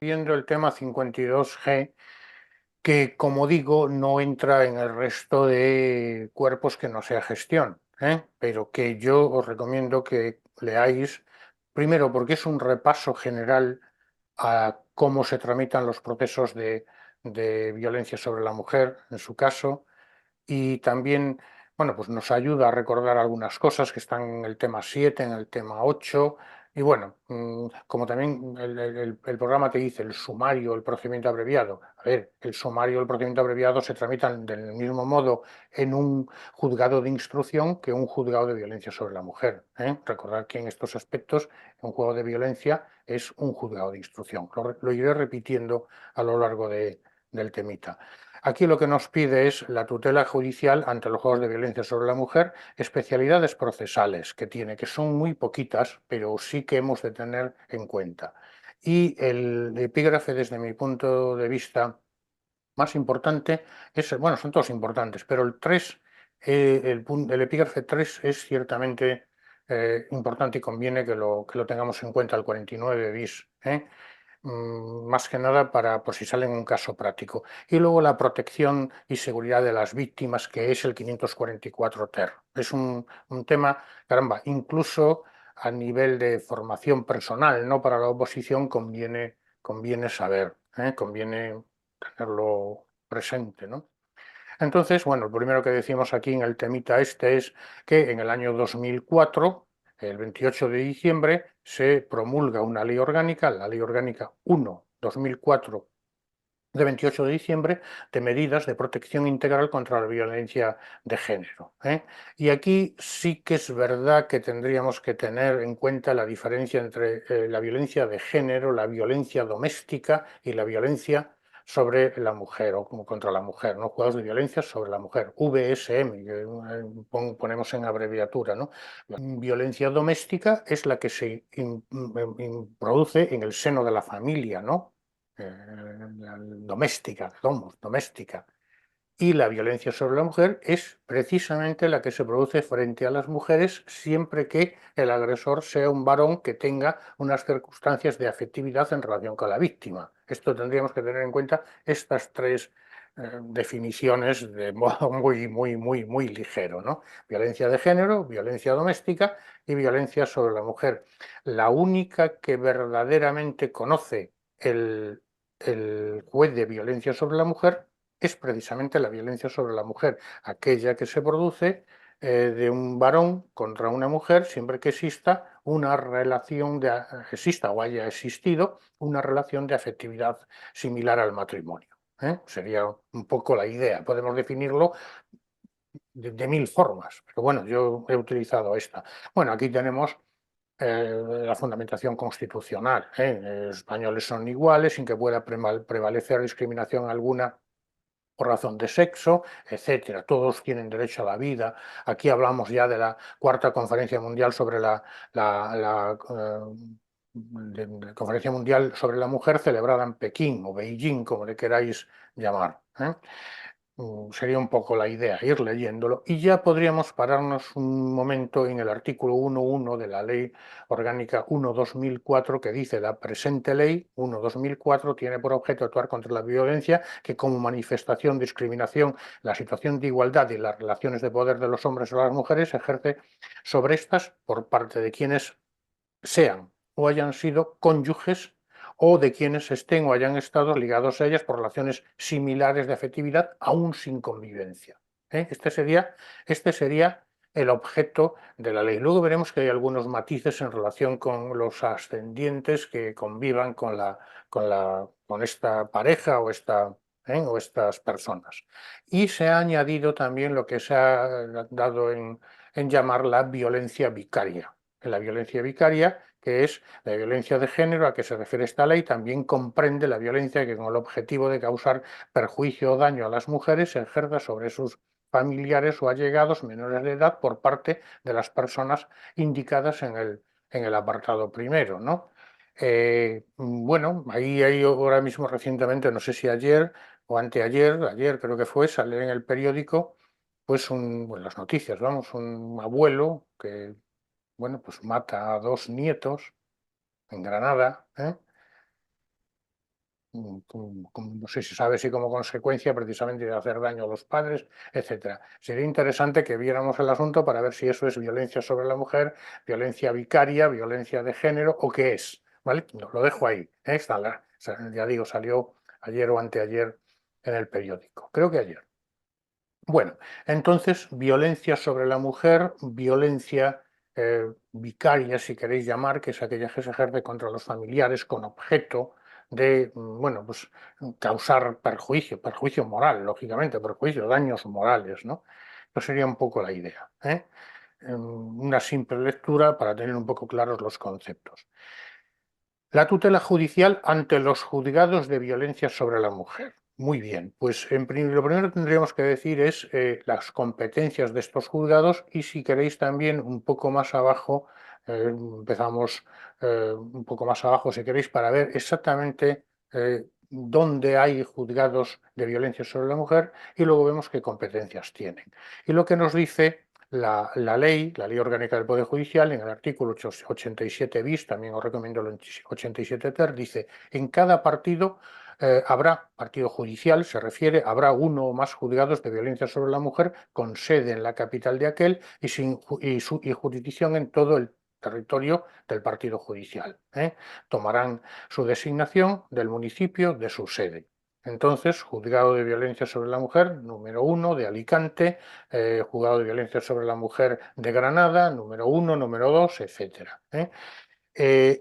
viendo el tema 52G, que como digo, no entra en el resto de cuerpos que no sea gestión, pero que yo os recomiendo que leáis, primero porque es un repaso general a cómo se tramitan los procesos de violencia sobre la mujer, en su caso, y también, bueno, pues nos ayuda a recordar algunas cosas que están en el tema 7, en el tema 8, y bueno, como también el programa te dice el sumario, el procedimiento abreviado. A ver, el sumario, el procedimiento abreviado se tramitan del mismo modo en un juzgado de instrucción que un juzgado de violencia sobre la mujer. Recordad que en estos aspectos, un juego de violencia es un juzgado de instrucción. Lo iré repitiendo a lo largo del temita. Aquí lo que nos pide es la tutela judicial ante los juegos de violencia sobre la mujer, especialidades procesales que tiene, que son muy poquitas, pero sí que hemos de tener en cuenta. Y el epígrafe, desde mi punto de vista, más importante es, bueno, son todos importantes, pero el 3, el epígrafe 3 es ciertamente importante y conviene que lo tengamos en cuenta, el 49 bis. Más que nada para por si sale en un caso práctico. Y luego la protección y seguridad de las víctimas, que es el 544 TER. Es un tema, caramba, incluso a nivel de formación personal, no para la oposición, conviene saber, conviene tenerlo presente, ¿no? Entonces, bueno, lo primero que decimos aquí en el temita este es que en el año 2004, el 28 de diciembre, se promulga una ley orgánica, la Ley Orgánica 1/2004, de 28 de diciembre, de medidas de protección integral contra la violencia de género. Y aquí sí que es verdad que tendríamos que tener en cuenta la diferencia entre la violencia de género, la violencia doméstica y la violencia sobre la mujer o como contra la mujer, ¿no? Juegos de violencia sobre la mujer, VSM, que ponemos en abreviatura, ¿no? Violencia doméstica es la que se produce en el seno de la familia, ¿no? Doméstica, doméstica. Y la violencia sobre la mujer es precisamente la que se produce frente a las mujeres siempre que el agresor sea un varón que tenga unas circunstancias de afectividad en relación con la víctima. Esto tendríamos que tener en cuenta estas tres definiciones de modo muy ligero, ¿no? Violencia de género, violencia doméstica y violencia sobre la mujer. La única que verdaderamente conoce el juez de violencia sobre la mujer es precisamente la violencia sobre la mujer, aquella que se produce de un varón contra una mujer siempre que exista una relación exista o haya existido una relación de afectividad similar al matrimonio. Sería un poco la idea. Podemos definirlo de mil formas, pero bueno, yo he utilizado esta. Bueno, aquí tenemos la fundamentación constitucional. Los españoles son iguales sin que pueda prevalecer discriminación alguna por razón de sexo, etcétera. Todos tienen derecho a la vida. Aquí hablamos ya de la cuarta conferencia mundial sobre la conferencia mundial sobre la mujer celebrada en Pekín o Beijing, como le queráis llamar. Sería un poco la idea, ir leyéndolo, y ya podríamos pararnos un momento en el artículo 1.1 de la Ley Orgánica 1/2004, que dice: la presente Ley 1/2004 tiene por objeto actuar contra la violencia que, como manifestación, discriminación, la situación de igualdad y las relaciones de poder de los hombres o las mujeres, ejerce sobre estas por parte de quienes sean o hayan sido cónyuges o de quienes estén o hayan estado ligados a ellas por relaciones similares de afectividad, aún sin convivencia. Este sería el objeto de la ley. Luego veremos que hay algunos matices en relación con los ascendientes que convivan con esta pareja o estas personas. Y se ha añadido también lo que se ha dado en llamar la violencia vicaria. La violencia vicaria, que es la violencia de género a que se refiere esta ley, también comprende la violencia que, con el objetivo de causar perjuicio o daño a las mujeres, se ejerza sobre sus familiares o allegados menores de edad por parte de las personas indicadas en el apartado primero, ¿no? Bueno, ahí hay ahora mismo recientemente, no sé si ayer o anteayer, ayer creo que fue, salió en el periódico, pues bueno, las noticias, vamos, un abuelo que, bueno, pues mata a dos nietos en Granada, no sé si sabe si como consecuencia precisamente de hacer daño a los padres, etcétera. Sería interesante que viéramos el asunto para ver si eso es violencia sobre la mujer, violencia vicaria, violencia de género o qué es, ¿vale? Lo dejo ahí, ¿eh? Ya digo, salió ayer o anteayer en el periódico, creo que ayer. Bueno, entonces, violencia sobre la mujer, violencia vicaria, si queréis llamar, que es aquella que se ejerce contra los familiares con objeto de, bueno, pues causar perjuicio, perjuicio moral, lógicamente, perjuicio, daños morales, ¿no? Eso sería un poco la idea, ¿eh? Una simple lectura para tener un poco claros los conceptos. La tutela judicial ante los juzgados de violencia sobre la mujer. Muy bien, pues lo primero que tendríamos que decir es las competencias de estos juzgados y si queréis también un poco más abajo, empezamos un poco más abajo si queréis para ver exactamente dónde hay juzgados de violencia sobre la mujer y luego vemos qué competencias tienen. Y lo que nos dice la ley orgánica del Poder Judicial, en el artículo 87 bis, también os recomiendo el 87 ter, dice, en cada partido habrá, partido judicial se refiere, habrá uno o más juzgados de violencia sobre la mujer con sede en la capital de aquel y jurisdicción en todo el territorio del partido judicial. Tomarán su designación del municipio de su sede. Entonces, juzgado de violencia sobre la mujer, número 1 de Alicante, juzgado de violencia sobre la mujer de Granada, número 1, número 2, etcétera.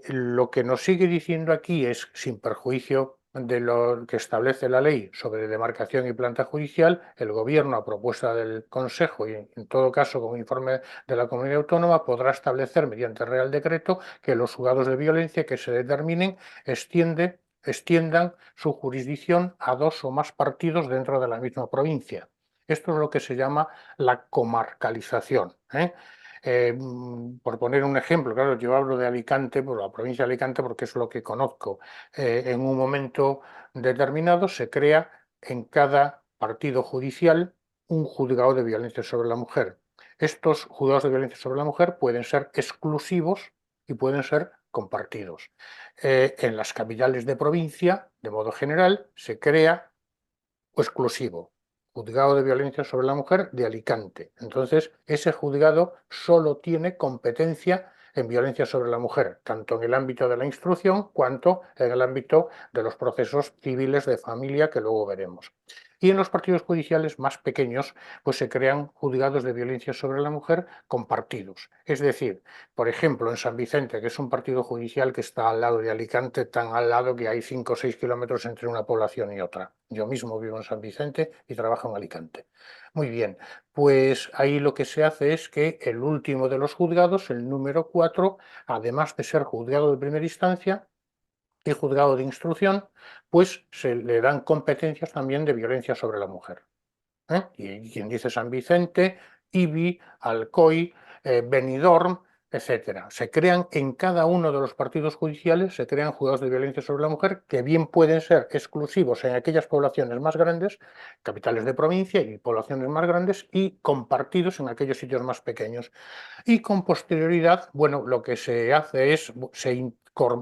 Lo que nos sigue diciendo aquí es, sin perjuicio de lo que establece la ley sobre demarcación y planta judicial, el Gobierno, a propuesta del Consejo y en todo caso con informe de la Comunidad Autónoma, podrá establecer mediante Real Decreto que los juzgados de violencia que se determinen extiendan su jurisdicción a dos o más partidos dentro de la misma provincia. Esto es lo que se llama la comarcalización. Por poner un ejemplo, claro, yo hablo de Alicante, por la provincia de Alicante, porque es lo que conozco. En un momento determinado se crea en cada partido judicial un juzgado de violencia sobre la mujer. Estos juzgados de violencia sobre la mujer pueden ser exclusivos y pueden ser compartidos. En las capitales de provincia, de modo general, se crea o exclusivo. Juzgado de violencia sobre la mujer de Alicante. Entonces, ese juzgado solo tiene competencia en violencia sobre la mujer, tanto en el ámbito de la instrucción cuanto en el ámbito de los procesos civiles de familia que luego veremos. Y en los partidos judiciales más pequeños, pues se crean juzgados de violencia sobre la mujer compartidos. Es decir, por ejemplo, en San Vicente, que es un partido judicial que está al lado de Alicante, tan al lado que hay 5 o 6 kilómetros entre una población y otra. Yo mismo vivo en San Vicente y trabajo en Alicante. Muy bien, pues ahí lo que se hace es que el último de los juzgados, el número 4, además de ser juzgado de primera instancia, y juzgado de instrucción, pues se le dan competencias también de violencia sobre la mujer. Y quien dice San Vicente, Ibi, Alcoy, Benidorm, etcétera. Se crean en cada uno de los partidos judiciales, se crean juzgados de violencia sobre la mujer que bien pueden ser exclusivos en aquellas poblaciones más grandes, capitales de provincia y poblaciones más grandes, y compartidos en aquellos sitios más pequeños. Y con posterioridad, bueno, lo que se hace es,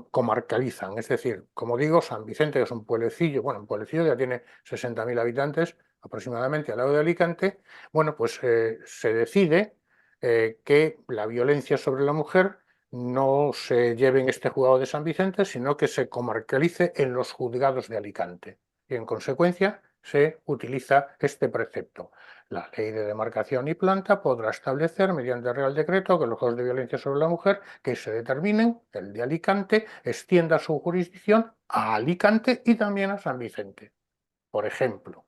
comarcalizan, es decir, como digo, San Vicente, que es un pueblecillo, bueno, un pueblecillo ya tiene 60.000 habitantes aproximadamente al lado de Alicante, bueno, pues se decide que la violencia sobre la mujer no se lleve en este juzgado de San Vicente, sino que se comarcalice en los juzgados de Alicante. Y en consecuencia se utiliza este precepto. La ley de demarcación y planta podrá establecer, mediante Real Decreto, que los casos de violencia sobre la mujer que se determinen, el de Alicante, extienda su jurisdicción a Alicante y también a San Vicente, por ejemplo.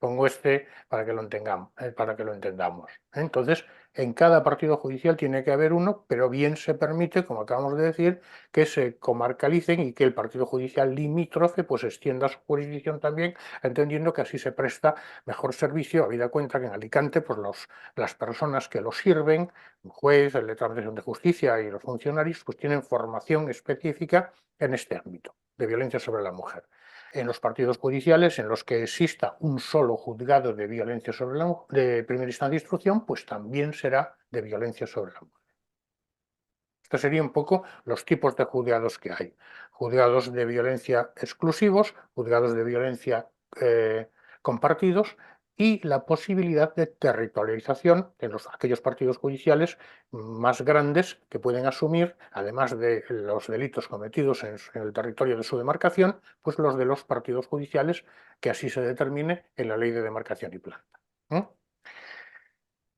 Pongo este para que lo entendamos. Entonces, en cada partido judicial tiene que haber uno, pero bien se permite, como acabamos de decir, que se comarcalicen y que el partido judicial limítrofe pues extienda su jurisdicción también, entendiendo que así se presta mejor servicio, habida cuenta que en Alicante pues las personas que lo sirven, el juez, el letrado de justicia y los funcionarios, pues tienen formación específica en este ámbito de violencia sobre la mujer. En los partidos judiciales en los que exista un solo juzgado de violencia sobre la mujer, de primera instancia de instrucción, pues también será de violencia sobre la mujer. Estos serían un poco los tipos de juzgados que hay. juzgados de violencia exclusivos, juzgados de violencia compartidos y la posibilidad de territorialización de aquellos partidos judiciales más grandes que pueden asumir, además de los delitos cometidos en el territorio de su demarcación, pues los de los partidos judiciales que así se determine en la ley de demarcación y planta.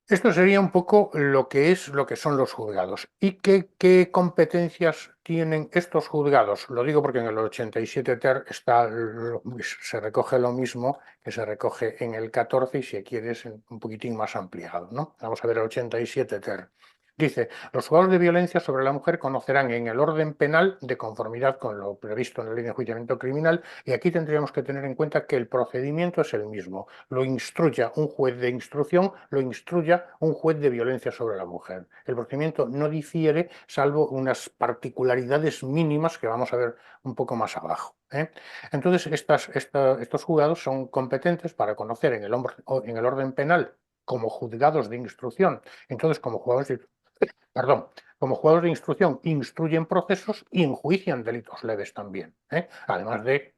Esto sería un poco lo que son los juzgados. ¿Y qué competencias tienen estos juzgados? Lo digo porque en el 87 ter se recoge lo mismo que se recoge en el 14 y si quieres un poquitín más ampliado, ¿no? Vamos a ver el 87 ter. Dice, los juzgados de violencia sobre la mujer conocerán en el orden penal, de conformidad con lo previsto en la ley de enjuiciamiento criminal, y aquí tendríamos que tener en cuenta que el procedimiento es el mismo. Lo instruya un juez de instrucción, lo instruya un juez de violencia sobre la mujer. El procedimiento no difiere, salvo unas particularidades mínimas que vamos a ver un poco más abajo. Entonces, estos juzgados son competentes para conocer en el orden penal como juzgados de instrucción. Entonces, como juzgados de instrucción, instruyen procesos y enjuician delitos leves también, además de,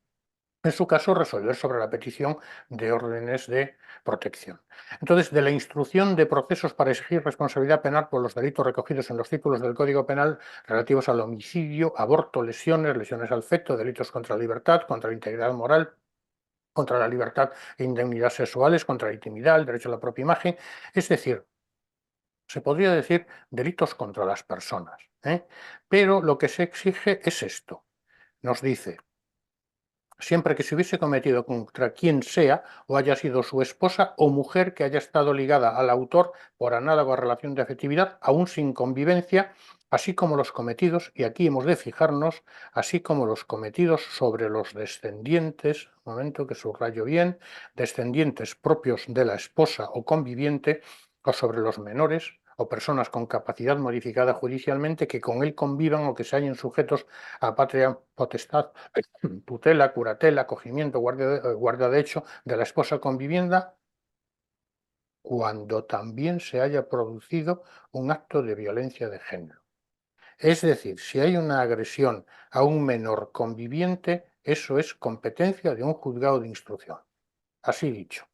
en su caso, resolver sobre la petición de órdenes de protección. Entonces, de la instrucción de procesos para exigir responsabilidad penal por los delitos recogidos en los títulos del Código Penal relativos al homicidio, aborto, lesiones al feto, delitos contra la libertad, contra la integridad moral, contra la libertad e indemnidad sexuales, contra la intimidad, el derecho a la propia imagen, es decir, se podría decir delitos contra las personas, pero lo que se exige es esto. Nos dice, siempre que se hubiese cometido contra quien sea o haya sido su esposa o mujer que haya estado ligada al autor por análoga relación de afectividad, aún sin convivencia, así como los cometidos, y aquí hemos de fijarnos, así como los cometidos sobre los descendientes, un momento que subrayo bien, descendientes propios de la esposa o conviviente, o sobre los menores o personas con capacidad modificada judicialmente que con él convivan o que se hallen sujetos a patria potestad, tutela, curatela, acogimiento, guardia de hecho de la esposa con vivienda, cuando también se haya producido un acto de violencia de género. Es decir, si hay una agresión a un menor conviviente, eso es competencia de un juzgado de instrucción. Así dicho.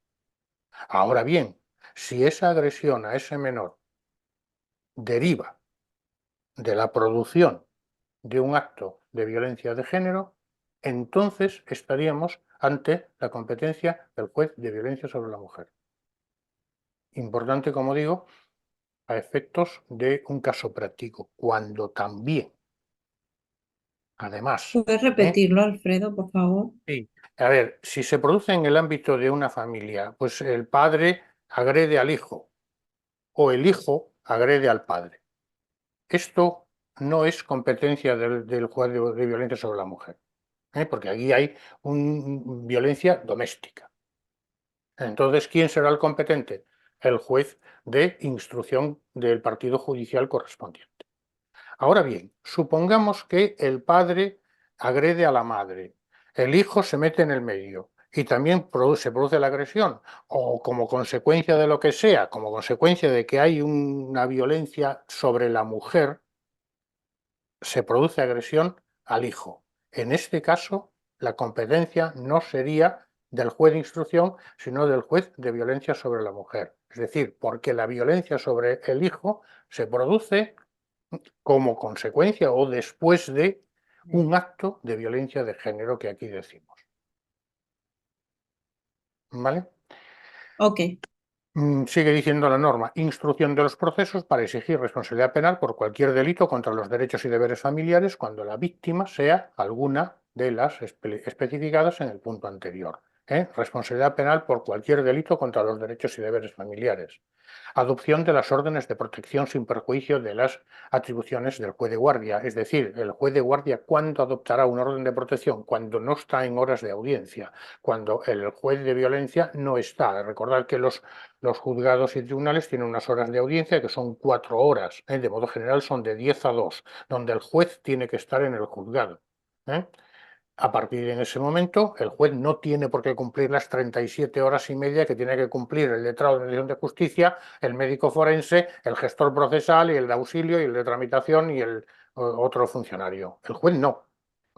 Ahora bien, si esa agresión a ese menor deriva de la producción de un acto de violencia de género, entonces estaríamos ante la competencia del juez de violencia sobre la mujer. Importante, como digo, a efectos de un caso práctico, cuando también, además, ¿Puedes repetirlo, Alfredo, por favor? sí, a ver, si se produce en el ámbito de una familia, pues el padre agrede al hijo o el hijo agrede al padre. Esto no es competencia del juez de violencia sobre la mujer, porque aquí hay violencia doméstica. Entonces, ¿quién será el competente? El juez de instrucción del partido judicial correspondiente. Ahora bien, supongamos que el padre agrede a la madre, el hijo se mete en el medio y también se produce la agresión, o como consecuencia de lo que sea, como consecuencia de que hay una violencia sobre la mujer, se produce agresión al hijo. En este caso, la competencia no sería del juez de instrucción, sino del juez de violencia sobre la mujer. Es decir, porque la violencia sobre el hijo se produce como consecuencia o después de un acto de violencia de género que aquí decimos. ¿Vale? Ok. Sigue diciendo la norma, instrucción de los procesos para exigir responsabilidad penal por cualquier delito contra los derechos y deberes familiares cuando la víctima sea alguna de las especificadas en el punto anterior. Responsabilidad penal por cualquier delito contra los derechos y deberes familiares. Adopción de las órdenes de protección sin perjuicio de las atribuciones del juez de guardia. Es decir, el juez de guardia, ¿cuándo adoptará una orden de protección? Cuando no está en horas de audiencia, cuando el juez de violencia no está. Recordad que los juzgados y tribunales tienen unas horas de audiencia que son 4 horas, de modo general son de 10 a 2, donde el juez tiene que estar en el juzgado. A partir de ese momento, el juez no tiene por qué cumplir las 37 horas y media que tiene que cumplir el letrado de decisión de justicia, el médico forense, el gestor procesal y el de auxilio y el de tramitación y el otro funcionario. El juez no.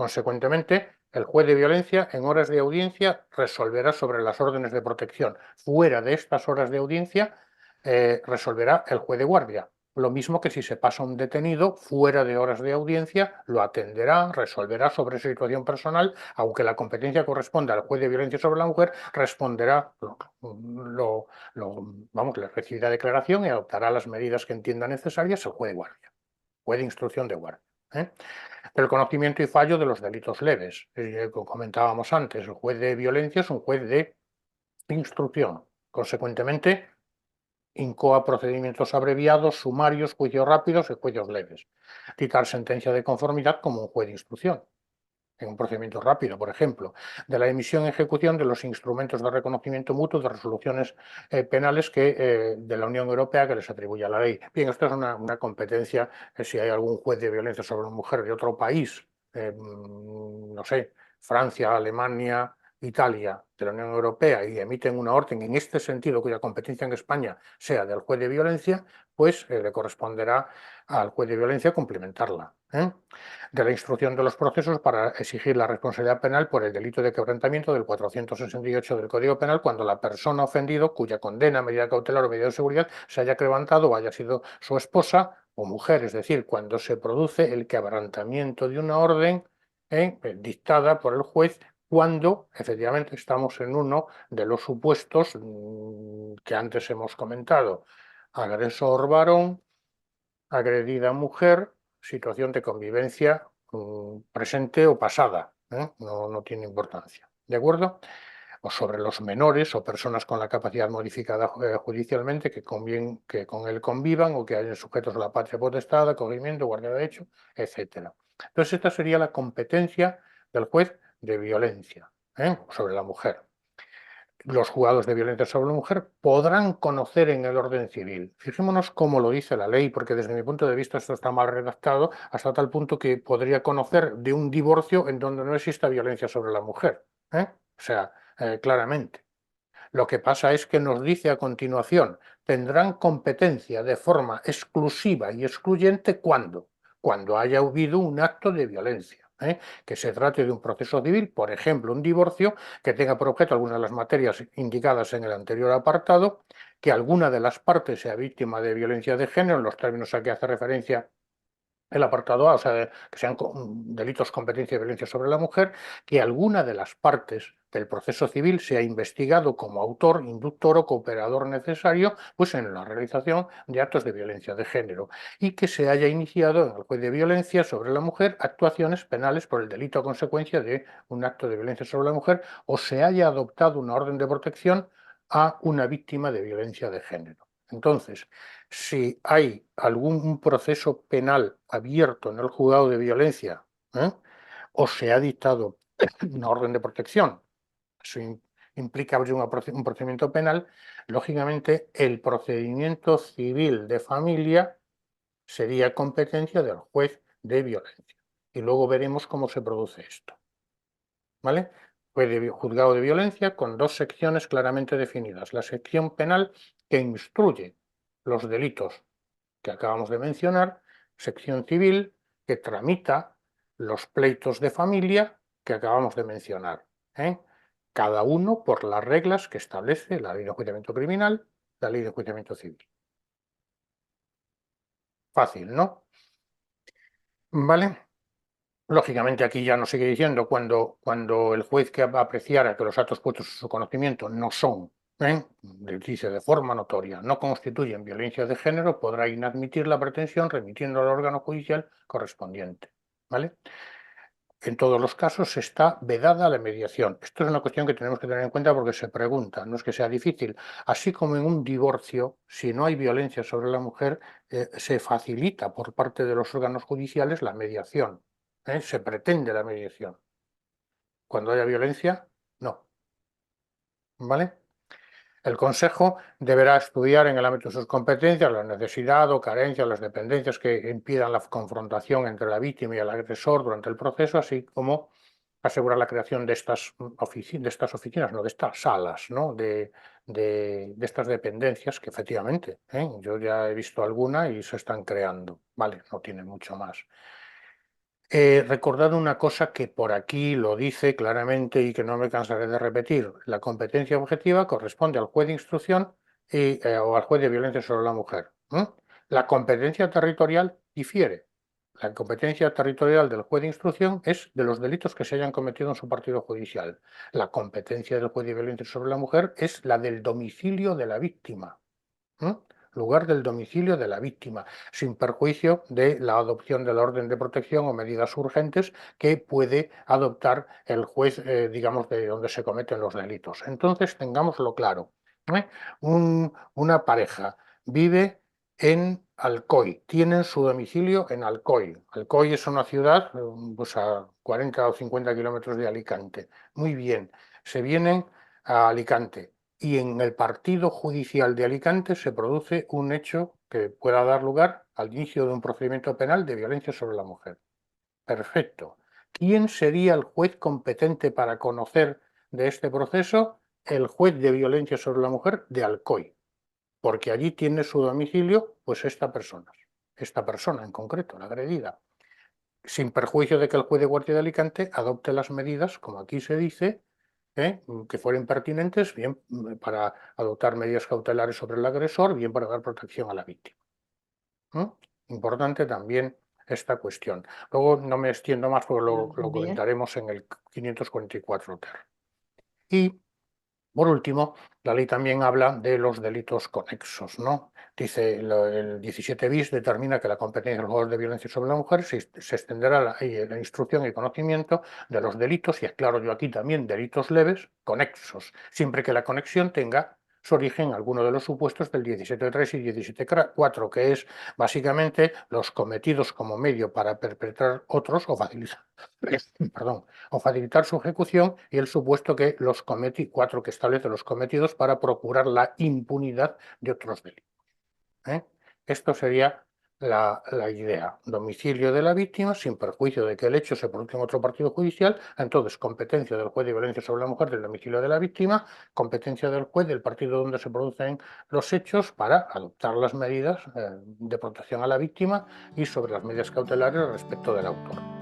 Consecuentemente, el juez de violencia en horas de audiencia resolverá sobre las órdenes de protección. Fuera de estas horas de audiencia, resolverá el juez de guardia. Lo mismo que si se pasa un detenido fuera de horas de audiencia, lo atenderá, resolverá sobre su situación personal, aunque la competencia corresponda al juez de violencia sobre la mujer, responderá, vamos, le recibirá declaración y adoptará las medidas que entienda necesarias el juez de guardia, juez de instrucción de guardia. ¿eh? Del conocimiento y fallo de los delitos leves. Como comentábamos antes, el juez de violencia es un juez de instrucción. Consecuentemente, incoa procedimientos abreviados, sumarios, juicios rápidos y juicios leves. Dictar sentencia de conformidad como un juez de instrucción, en un procedimiento rápido, por ejemplo, de la emisión y ejecución de los instrumentos de reconocimiento mutuo de resoluciones penales de la Unión Europea que les atribuye a la ley. Bien, esto es una competencia, si hay algún juez de violencia sobre una mujer de otro país, no sé, Francia, Alemania, Italia, de la Unión Europea, y emiten una orden en este sentido, cuya competencia en España sea del juez de violencia, pues le corresponderá al juez de violencia cumplimentarla. De la instrucción de los procesos para exigir la responsabilidad penal por el delito de quebrantamiento del 468 del Código Penal cuando la persona ofendido, cuya condena, medida cautelar o medida de seguridad se haya quebrantado o haya sido su esposa o mujer, es decir, cuando se produce el quebrantamiento de una orden dictada por el juez cuando efectivamente estamos en uno de los supuestos que antes hemos comentado: agresor varón, agredida mujer, situación de convivencia presente o pasada, no tiene importancia, ¿de acuerdo? O sobre los menores o personas con la capacidad modificada judicialmente que con él convivan o que hayan sujetos a la patria potestad, acogimiento, guardia de hecho, etcétera. Entonces esta sería la competencia del juez de violencia sobre la mujer. Los juzgados de violencia sobre la mujer podrán conocer en el orden civil. Fijémonos cómo lo dice la ley, porque desde mi punto de vista esto está mal redactado hasta tal punto que podría conocer de un divorcio en donde no exista violencia sobre la mujer. O sea, claramente. Lo que pasa es que nos dice a continuación: tendrán competencia de forma exclusiva y excluyente cuando haya habido un acto de violencia. Que se trate de un proceso civil, por ejemplo, un divorcio, que tenga por objeto algunas de las materias indicadas en el anterior apartado, que alguna de las partes sea víctima de violencia de género, en los términos a que hace referencia el apartado A, o sea, que sean delitos, competencia y violencia sobre la mujer, que alguna de las partes del proceso civil sea investigado como autor, inductor o cooperador necesario pues en la realización de actos de violencia de género, y que se haya iniciado en el juez de violencia sobre la mujer actuaciones penales por el delito a consecuencia de un acto de violencia sobre la mujer, o se haya adoptado una orden de protección a una víctima de violencia de género. Entonces, si hay algún proceso penal abierto en el juzgado de violencia, o se ha dictado una orden de protección, eso implica abrir un procedimiento penal, lógicamente el procedimiento civil de familia sería competencia del juez de violencia. Y luego veremos cómo se produce esto. ¿Vale? Juzgado de violencia con dos secciones claramente definidas: la sección penal, que instruye los delitos que acabamos de mencionar; sección civil, que tramita los pleitos de familia que acabamos de mencionar, cada uno por las reglas que establece la ley de enjuiciamiento criminal, la ley de enjuiciamiento civil. Fácil, ¿no? ¿Vale? Lógicamente aquí ya nos sigue diciendo cuando el juez que apreciara que los actos puestos en su conocimiento no son, dice de forma notoria, no constituyen violencia de género, podrá inadmitir la pretensión remitiendo al órgano judicial correspondiente. ¿Vale? En todos los casos está vedada la mediación. Esto es una cuestión que tenemos que tener en cuenta porque se pregunta, no es que sea difícil. Así como en un divorcio, si no hay violencia sobre la mujer, se facilita por parte de los órganos judiciales la mediación. Se pretende la mediación. Cuando haya violencia, no. ¿Vale? El Consejo deberá estudiar en el ámbito de sus competencias la necesidad o carencia, las dependencias que impidan la confrontación entre la víctima y el agresor durante el proceso, así como asegurar la creación de estas oficinas, no, de estas salas, ¿no? de estas dependencias que efectivamente, yo ya he visto alguna y se están creando, ¿vale? No tienen mucho más. Recordad una cosa que por aquí lo dice claramente y que no me cansaré de repetir. La competencia objetiva corresponde al juez de instrucción o al juez de violencia sobre la mujer. La competencia territorial difiere. La competencia territorial del juez de instrucción es de los delitos que se hayan cometido en su partido judicial. La competencia del juez de violencia sobre la mujer es la del domicilio de la víctima. ¿Mm? Lugar del domicilio de la víctima, sin perjuicio de la adopción de la orden de protección o medidas urgentes que puede adoptar el juez, digamos, de donde se cometen los delitos. Entonces, tengámoslo claro. ¿eh? Una pareja vive en Alcoy, tienen su domicilio en Alcoy. Alcoy es una ciudad pues a 40 o 50 kilómetros de Alicante. Muy bien, se vienen a Alicante y en el partido judicial de Alicante se produce un hecho que pueda dar lugar al inicio de un procedimiento penal de violencia sobre la mujer. Perfecto. ¿Quién sería el juez competente para conocer de este proceso? El juez de violencia sobre la mujer de Alcoy, porque allí tiene su domicilio, pues esta persona en concreto, la agredida, sin perjuicio de que el juez de guardia de Alicante adopte las medidas, como aquí se dice, que fueren pertinentes, bien para adoptar medidas cautelares sobre el agresor, bien para dar protección a la víctima. Importante también esta cuestión. Luego no me extiendo más porque lo Bien. comentaremos en el 544 ter. Y por último, la ley también habla de los delitos conexos, ¿no? Dice, el 17 bis determina que la competencia del juez de violencia sobre la mujer se extenderá a la instrucción y conocimiento de los delitos, y aclaro yo aquí también delitos leves, conexos, siempre que la conexión tenga su origen en alguno de los supuestos del 17.3 y 17.4, que es básicamente los cometidos como medio para perpetrar otros o facilitar, perdón, o facilitar su ejecución, y el supuesto que los cuatro que establece los cometidos para procurar la impunidad de otros delitos. Esto sería la idea. Domicilio de la víctima, sin perjuicio de que el hecho se produzca en otro partido judicial. Entonces, competencia del juez de violencia sobre la mujer del domicilio de la víctima, competencia del juez del partido donde se producen los hechos para adoptar las medidas de protección a la víctima y sobre las medidas cautelares respecto del autor.